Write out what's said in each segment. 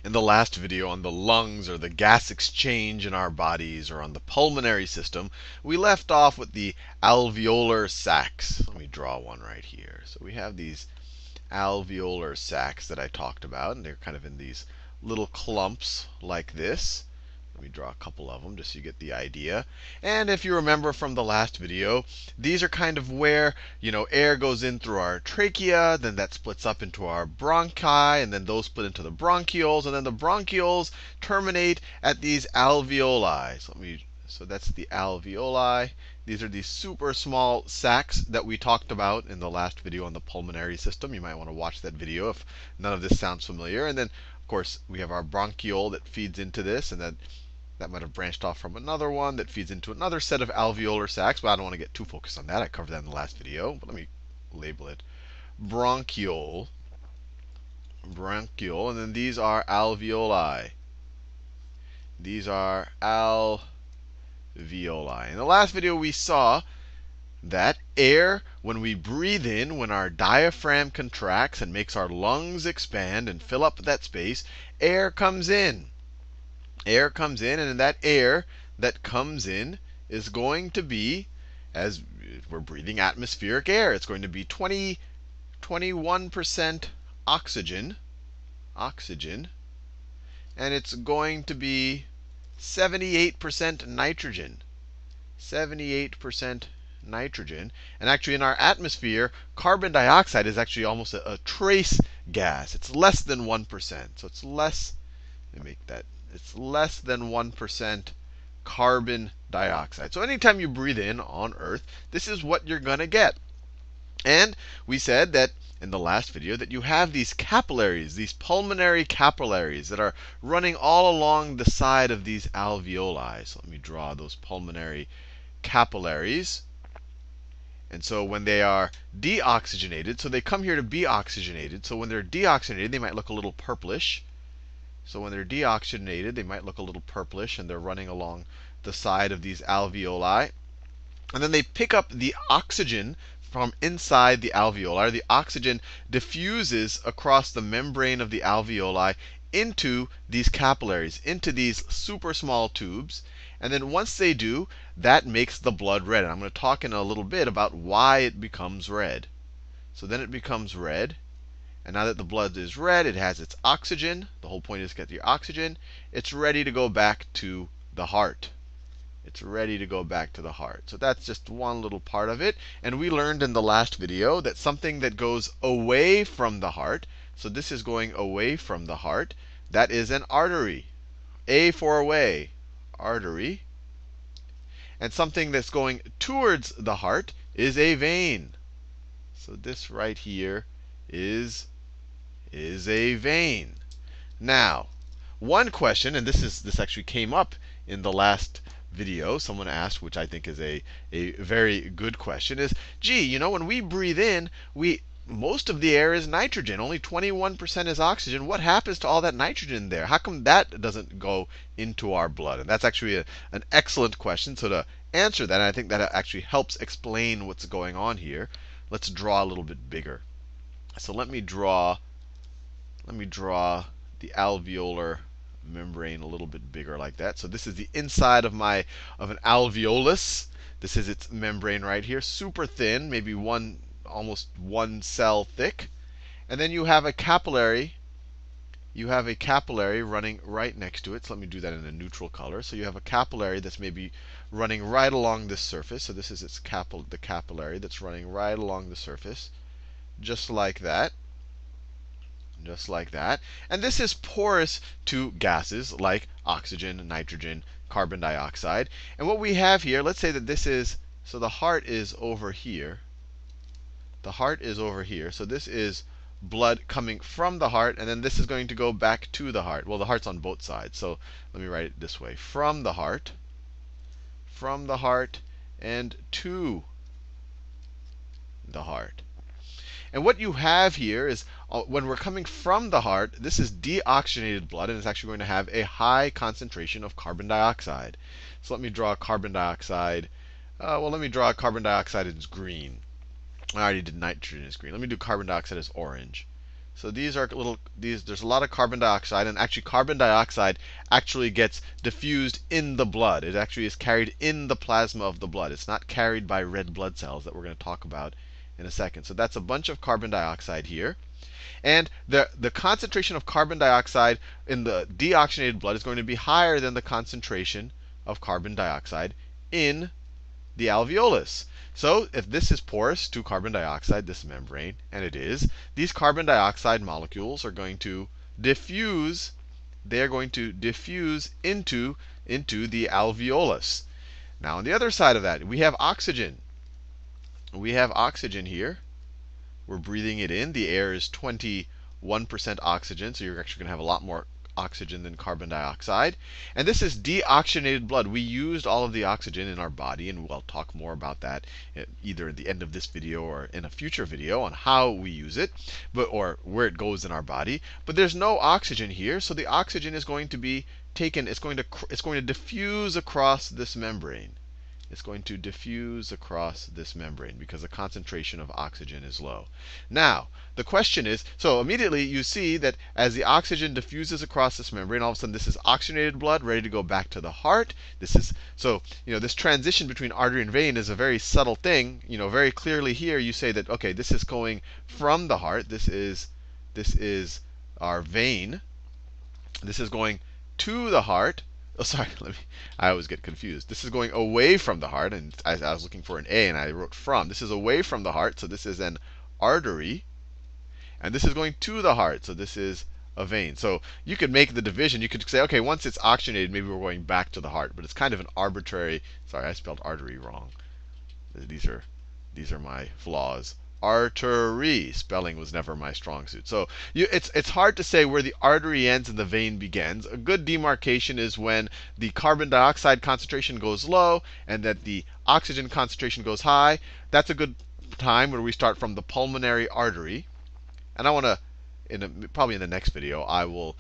In the last video on the lungs or the gas exchange in our bodies or on the pulmonary system, we left off with the alveolar sacs. Let me draw one right here. So we have these alveolar sacs that I talked about, and they're kind of in these little clumps like this. Let me draw a couple of them just so you get the idea. And if you remember from the last video, these are kind of where, air goes in through our trachea, then that splits up into our bronchi, and then those split into the bronchioles, and then the bronchioles terminate at these alveoli. So that's the alveoli. These are these super small sacs that we talked about in the last video on the pulmonary system. You might want to watch that video if none of this sounds familiar. And then, of course, we have our bronchiole that feeds into this, and then that might have branched off from another one that feeds into another set of alveolar sacs, but I don't want to get too focused on that. I covered that in the last video. But let me label it bronchiole. Bronchiole, and then these are alveoli. These are alveoli. In the last video, we saw that air, when we breathe in, when our diaphragm contracts and makes our lungs expand and fill up that space, air comes in. Air comes in, and that air that comes in is going to be, as we're breathing atmospheric air, it's going to be 21% oxygen, and it's going to be 78% nitrogen. 78% nitrogen. And actually, in our atmosphere, carbon dioxide is actually almost a trace gas. It's less than 1%. So it's less, let me make that. It's less than 1% carbon dioxide. So anytime you breathe in on Earth, this is what you're going to get. And we said that in the last video that you have these capillaries, these pulmonary capillaries that are running all along the side of these alveoli. So let me draw those pulmonary capillaries. And so when they are deoxygenated, so they come here to be oxygenated. So when they're deoxygenated, they might look a little purplish. So when they're deoxygenated, they might look a little purplish, and they're running along the side of these alveoli. And then they pick up the oxygen from inside the alveoli. The oxygen diffuses across the membrane of the alveoli into these capillaries, into these super small tubes. And then once they do, that makes the blood red. And I'm going to talk in a little bit about why it becomes red. So then it becomes red. And now that the blood is red, it has its oxygen. The whole point is to get the oxygen. It's ready to go back to the heart. It's ready to go back to the heart. So that's just one little part of it. And we learned in the last video that something that goes away from the heart, so this is going away from the heart, that is an artery. A for away, artery. And something that's going towards the heart is a vein. So this right here is a vein. Now, one question, and this actually came up in the last video. Someone asked, which I think is a very good question, is, gee, when we breathe in, most of the air is nitrogen. Only 21% is oxygen. What happens to all that nitrogen there? How come that doesn't go into our blood? And that's actually an excellent question. So to answer that, and I think that actually helps explain what's going on here, let's draw a little bit bigger. So let me draw the alveolar membrane a little bit bigger like that. So this is the inside of an alveolus. This is its membrane right here, super thin, maybe almost one cell thick. And then you have a capillary. You have a capillary running right next to it. So let me do that in a neutral color. So you have a capillary that's maybe running right along this surface. So this is the capillary that's running right along the surface, just like that. Just like that. And this is porous to gases like oxygen, nitrogen, carbon dioxide. And what we have here, let's say that this is, so the heart is over here. The heart is over here. So this is blood coming from the heart, and then this is going to go back to the heart. Well, the heart's on both sides. So let me write it this way. From the heart, and to the heart. And what you have here is, when we're coming from the heart, this is deoxygenated blood, and it's actually going to have a high concentration of carbon dioxide. So let me draw carbon dioxide. Let me draw carbon dioxide as green. I already did nitrogen as green. Let me do carbon dioxide as orange. So these are there's a lot of carbon dioxide, and actually carbon dioxide actually gets diffused in the blood. It actually is carried in the plasma of the blood. It's not carried by red blood cells that we're going to talk about in a second. So that's a bunch of carbon dioxide here. And the concentration of carbon dioxide in the deoxygenated blood is going to be higher than the concentration of carbon dioxide in the alveolus. So if this is porous to carbon dioxide, this membrane, and it is, these carbon dioxide molecules are going to diffuse. They're going to diffuse into the alveolus. Now on the other side of that, we have oxygen. We have oxygen here. We're breathing it in. The air is 21% oxygen, so you're actually going to have a lot more oxygen than carbon dioxide. And this is deoxygenated blood. We used all of the oxygen in our body, and we'll talk more about that either at the end of this video or in a future video on how we use it, or where it goes in our body. But there's no oxygen here, so the oxygen is going to be taken. It's going to diffuse across this membrane. It's going to diffuse across this membrane because the concentration of oxygen is low. Now, the question is, so immediately you see that as the oxygen diffuses across this membrane, all of a sudden this is oxygenated blood ready to go back to the heart. This transition between artery and vein is a very subtle thing. Very clearly here you say that, okay, this is going from the heart. This is our vein. This is going to the heart. Oh, sorry, I always get confused. This is going away from the heart, and I was looking for an A, and I wrote from. This is away from the heart, so this is an artery. And this is going to the heart, so this is a vein. So you could make the division. You could say, okay, once it's oxygenated, maybe we're going back to the heart. But it's kind of an arbitrary. Sorry, I spelled artery wrong. These are my flaws. Artery. Spelling was never my strong suit. So it's hard to say where the artery ends and the vein begins. A good demarcation is when the carbon dioxide concentration goes low and that the oxygen concentration goes high. That's a good time where we start from the pulmonary artery. And I want to, probably in the next video, I will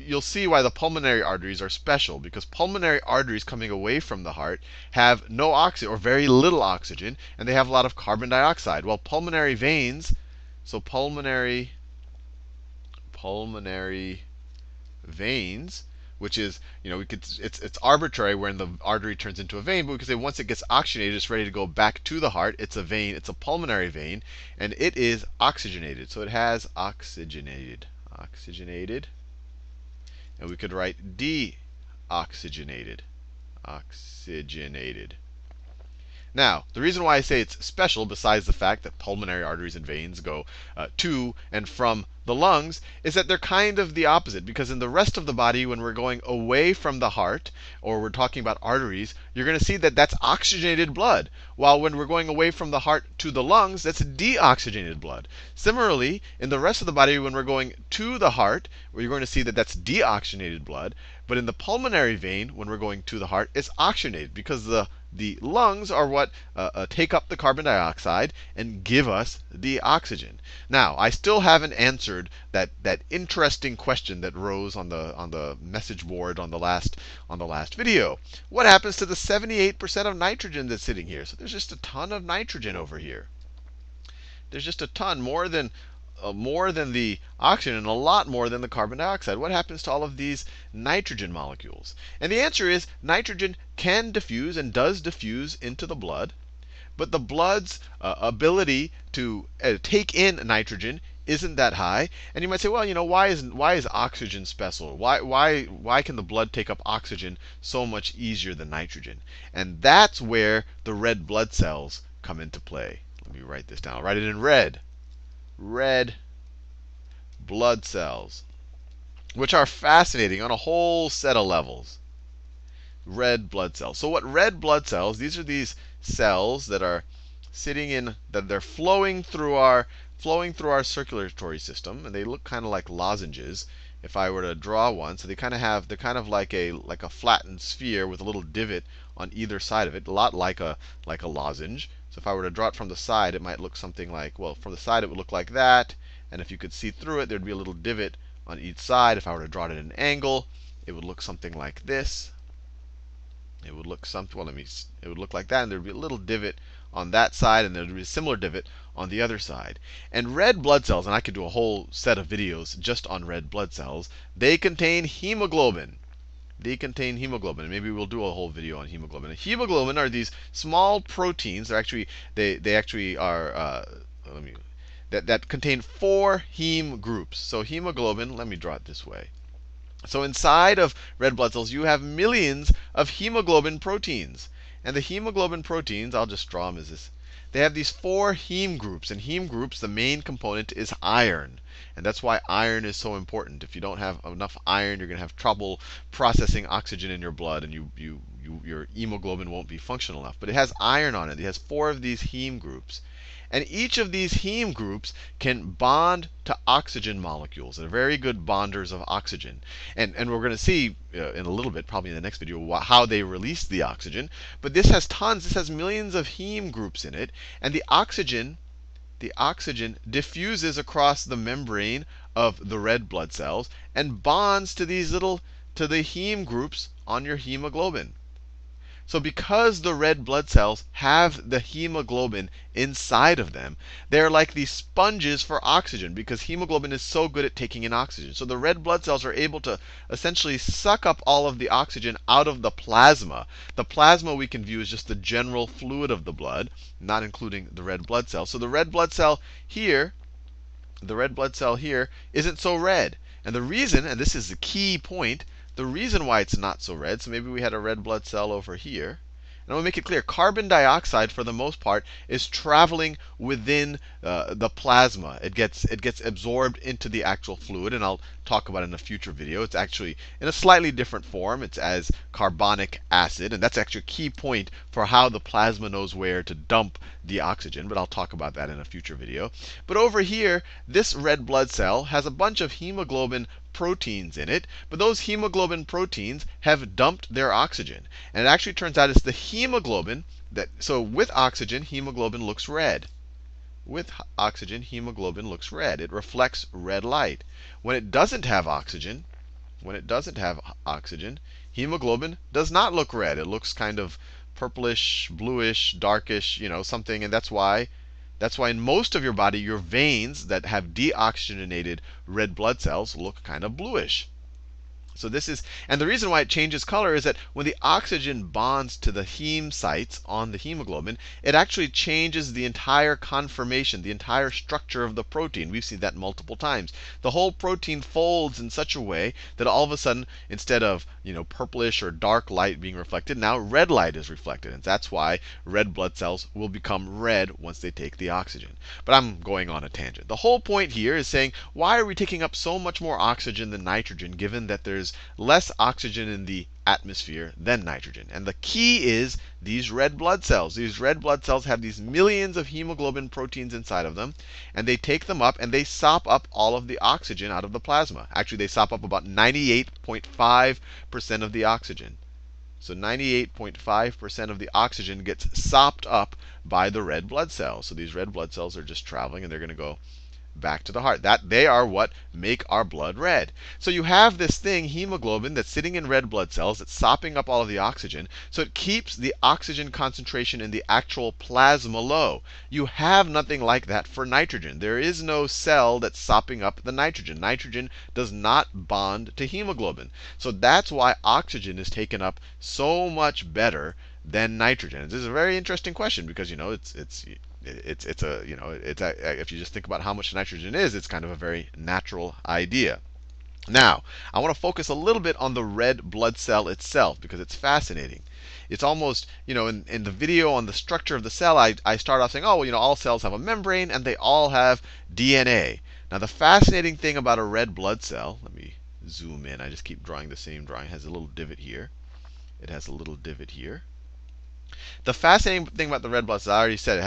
you'll see why the pulmonary arteries are special, because pulmonary arteries coming away from the heart have no oxygen or very little oxygen, and they have a lot of carbon dioxide. While pulmonary veins, so pulmonary veins, which is, it's arbitrary when the artery turns into a vein, but we can say once it gets oxygenated, it's ready to go back to the heart. It's a vein, it's a pulmonary vein, and it is oxygenated. So it has oxygenated. And we could write deoxygenated. Now, the reason why I say it's special, besides the fact that pulmonary arteries and veins go to and from the lungs, is that they're kind of the opposite. Because in the rest of the body, when we're going away from the heart, or we're talking about arteries, you're going to see that that's oxygenated blood. While when we're going away from the heart to the lungs, that's deoxygenated blood. Similarly, in the rest of the body, when we're going to the heart, you're going to see that that's deoxygenated blood. But in the pulmonary vein, when we're going to the heart, it's oxygenated, because the lungs are what take up the carbon dioxide and give us the oxygen. Now, I still haven't answered that interesting question that rose on the message board on the last video. What happens to the 78% of nitrogen that's sitting here? So there's just a ton of nitrogen over here. There's just a ton, more than the oxygen and a lot more than the carbon dioxide. What happens to all of these nitrogen molecules? And the answer is nitrogen can diffuse and does diffuse into the blood, but the blood's ability to take in nitrogen isn't that high. And you might say, well, why is oxygen special? Why can the blood take up oxygen so much easier than nitrogen? And that's where the red blood cells come into play. Let me write this down. I'll write it in red. Red blood cells, which are fascinating on a whole set of levels. Red blood cells. So what red blood cells, these are these cells that are they're flowing through our circulatory system, and they look kind of like lozenges. If I were to draw one, so they're kind of like a flattened sphere with a little divot on either side of it, a lot like a lozenge. So if I were to draw it from the side, it might look something like, well, from the side it would look like that. And if you could see through it, there'd be a little divot on each side. If I were to draw it at an angle, it would look something like this. It would look like that, and there'd be a little divot on that side, and there'll be a similar divot on the other side. And red blood cells, and I could do a whole set of videos just on red blood cells, they contain hemoglobin. They contain hemoglobin. Maybe we'll do a whole video on hemoglobin. And hemoglobin are these small proteins. They actually are that contain 4 heme groups. So hemoglobin, let me draw it this way. So inside of red blood cells, you have millions of hemoglobin proteins. And the hemoglobin proteins, I'll just draw them as this. They have these 4 heme groups. And heme groups, the main component is iron. And that's why iron is so important. If you don't have enough iron, you're going to have trouble processing oxygen in your blood, and your hemoglobin won't be functional enough. But it has iron on it. It has 4 of these heme groups. And each of these heme groups can bond to oxygen molecules. They're very good bonders of oxygen. And we're going to see in a little bit, probably in the next video, how they release the oxygen. But this has tons, this has millions of heme groups in it. And the oxygen diffuses across the membrane of the red blood cells and bonds to the heme groups on your hemoglobin. So because the red blood cells have the hemoglobin inside of them, they're like these sponges for oxygen, because hemoglobin is so good at taking in oxygen. So the red blood cells are able to essentially suck up all of the oxygen out of the plasma. The plasma we can view as just the general fluid of the blood, not including the red blood cell. So the red blood cell here isn't so red. And the reason, and this is the key point, the reason why it's not so red, so maybe we had a red blood cell over here. And I want to make it clear, carbon dioxide, for the most part, is traveling within the plasma. It gets absorbed into the actual fluid, and I'll talk about it in a future video. It's actually in a slightly different form. It's as carbonic acid, and that's actually a key point for how the plasma knows where to dump the oxygen, but I'll talk about that in a future video. But over here, this red blood cell has a bunch of hemoglobin proteins in it, but those hemoglobin proteins have dumped their oxygen. And it actually turns out it's the hemoglobin so with oxygen, hemoglobin looks red. With oxygen, hemoglobin looks red. It reflects red light. When it doesn't have oxygen, hemoglobin does not look red. It looks kind of purplish, bluish, darkish, something, and that's why in most of your body, your veins that have deoxygenated red blood cells look kind of bluish. So this is, and the reason why it changes color is that when the oxygen bonds to the heme sites on the hemoglobin, it actually changes the entire conformation, the entire structure of the protein. We've seen that multiple times. The whole protein folds in such a way that all of a sudden, instead of purplish or dark light being reflected, now red light is reflected. And that's why red blood cells will become red once they take the oxygen. But I'm going on a tangent. The whole point here is saying, why are we taking up so much more oxygen than nitrogen, given that there's less oxygen in the atmosphere than nitrogen? And the key is these red blood cells. These red blood cells have these millions of hemoglobin proteins inside of them, and they take them up and they sop up all of the oxygen out of the plasma. Actually, they sop up about 98.5% of the oxygen. So 98.5% of the oxygen gets sopped up by the red blood cells. So these red blood cells are just traveling, and they're going to go back to the heart. They are what make our blood red. So you have this thing, hemoglobin, that's sitting in red blood cells. It's sopping up all of the oxygen. So it keeps the oxygen concentration in the actual plasma low. You have nothing like that for nitrogen. There is no cell that's sopping up the nitrogen. Nitrogen does not bond to hemoglobin. So that's why oxygen is taken up so much better than nitrogen. This is a very interesting question, because if you just think about how much nitrogen is, it's kind of a very natural idea. Now, I want to focus a little bit on the red blood cell itself, because it's fascinating. It's almost, in the video on the structure of the cell, I start off saying, all cells have a membrane and they all have DNA. Now, the fascinating thing about a red blood cell, let me zoom in. I just keep drawing the same drawing. It has a little divot here. It has a little divot here. The fascinating thing about the red blood cell, I already said, it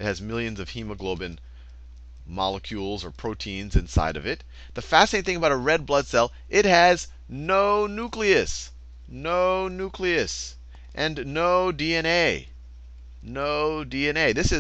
has millions of hemoglobin molecules or proteins inside of it. The fascinating thing about a red blood cell, it has no nucleus. No nucleus. And no DNA. No DNA. This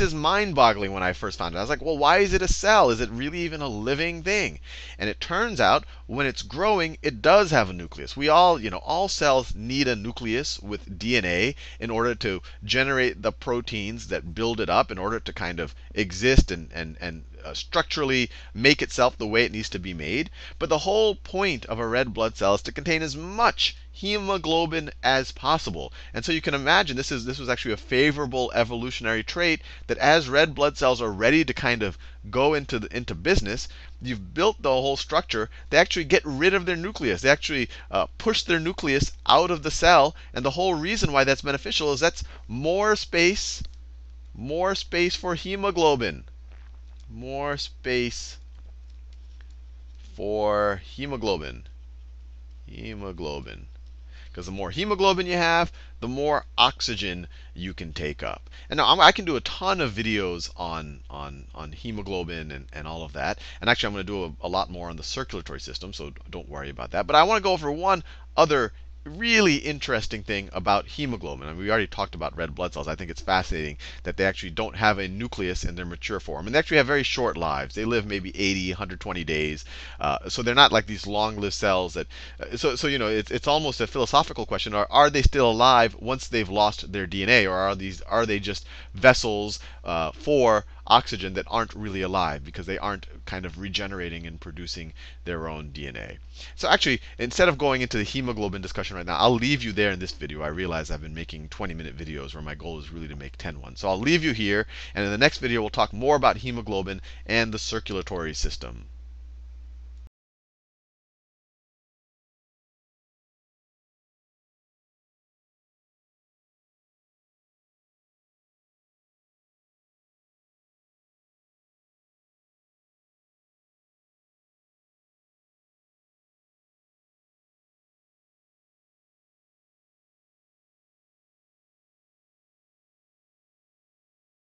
is mind-boggling when I first found it. I was like, well, why is it a cell? Is it really even a living thing? And it turns out when it's growing, it does have a nucleus. We all, all cells need a nucleus with DNA in order to generate the proteins that build it up in order to kind of exist and structurally make itself the way it needs to be made. But the whole point of a red blood cell is to contain as much hemoglobin as possible. And so you can imagine this was actually a favorable evolutionary trait that as red blood cells are ready to kind of go into business, you've built the whole structure. They actually get rid of their nucleus. They actually push their nucleus out of the cell. And the whole reason why that's beneficial is that's more space for hemoglobin. More space for hemoglobin. Because the more hemoglobin you have, the more oxygen you can take up. And now I can do a ton of videos on hemoglobin and all of that. And actually, I'm going to do a lot more on the circulatory system, so don't worry about that. But I want to go over one other really interesting thing about hemoglobin. And we already talked about red blood cells. I think it's fascinating that they actually don't have a nucleus in their mature form. And they actually have very short lives. They live maybe 80, 120 days. So they're not like these long-lived cells that. It's almost a philosophical question: are they still alive once they've lost their DNA, or are they just vessels for oxygen that aren't really alive because they aren't kind of regenerating and producing their own DNA? So actually, instead of going into the hemoglobin discussion right now, I'll leave you there in this video. I realize I've been making 20-minute videos where my goal is really to make 10 ones. So I'll leave you here, and in the next video we'll talk more about hemoglobin and the circulatory system.